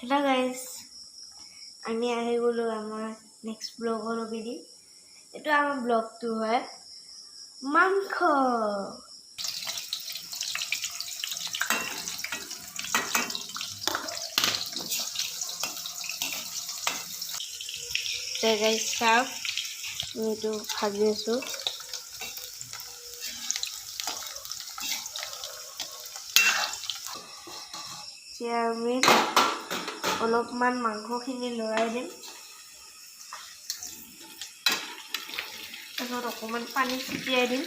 hello guys আমি আহি গলো আমার নেক্সট ব্লগৰ লগেদি এটো আমাৰ ব্লগটো হয় মাংস তে গাইস চাওক এটো ভাজি আছো আমি অলপমান মাংসখিনি লৰাই দিম তাৰপিছত অকমান পানী ছিটিয়াই দিম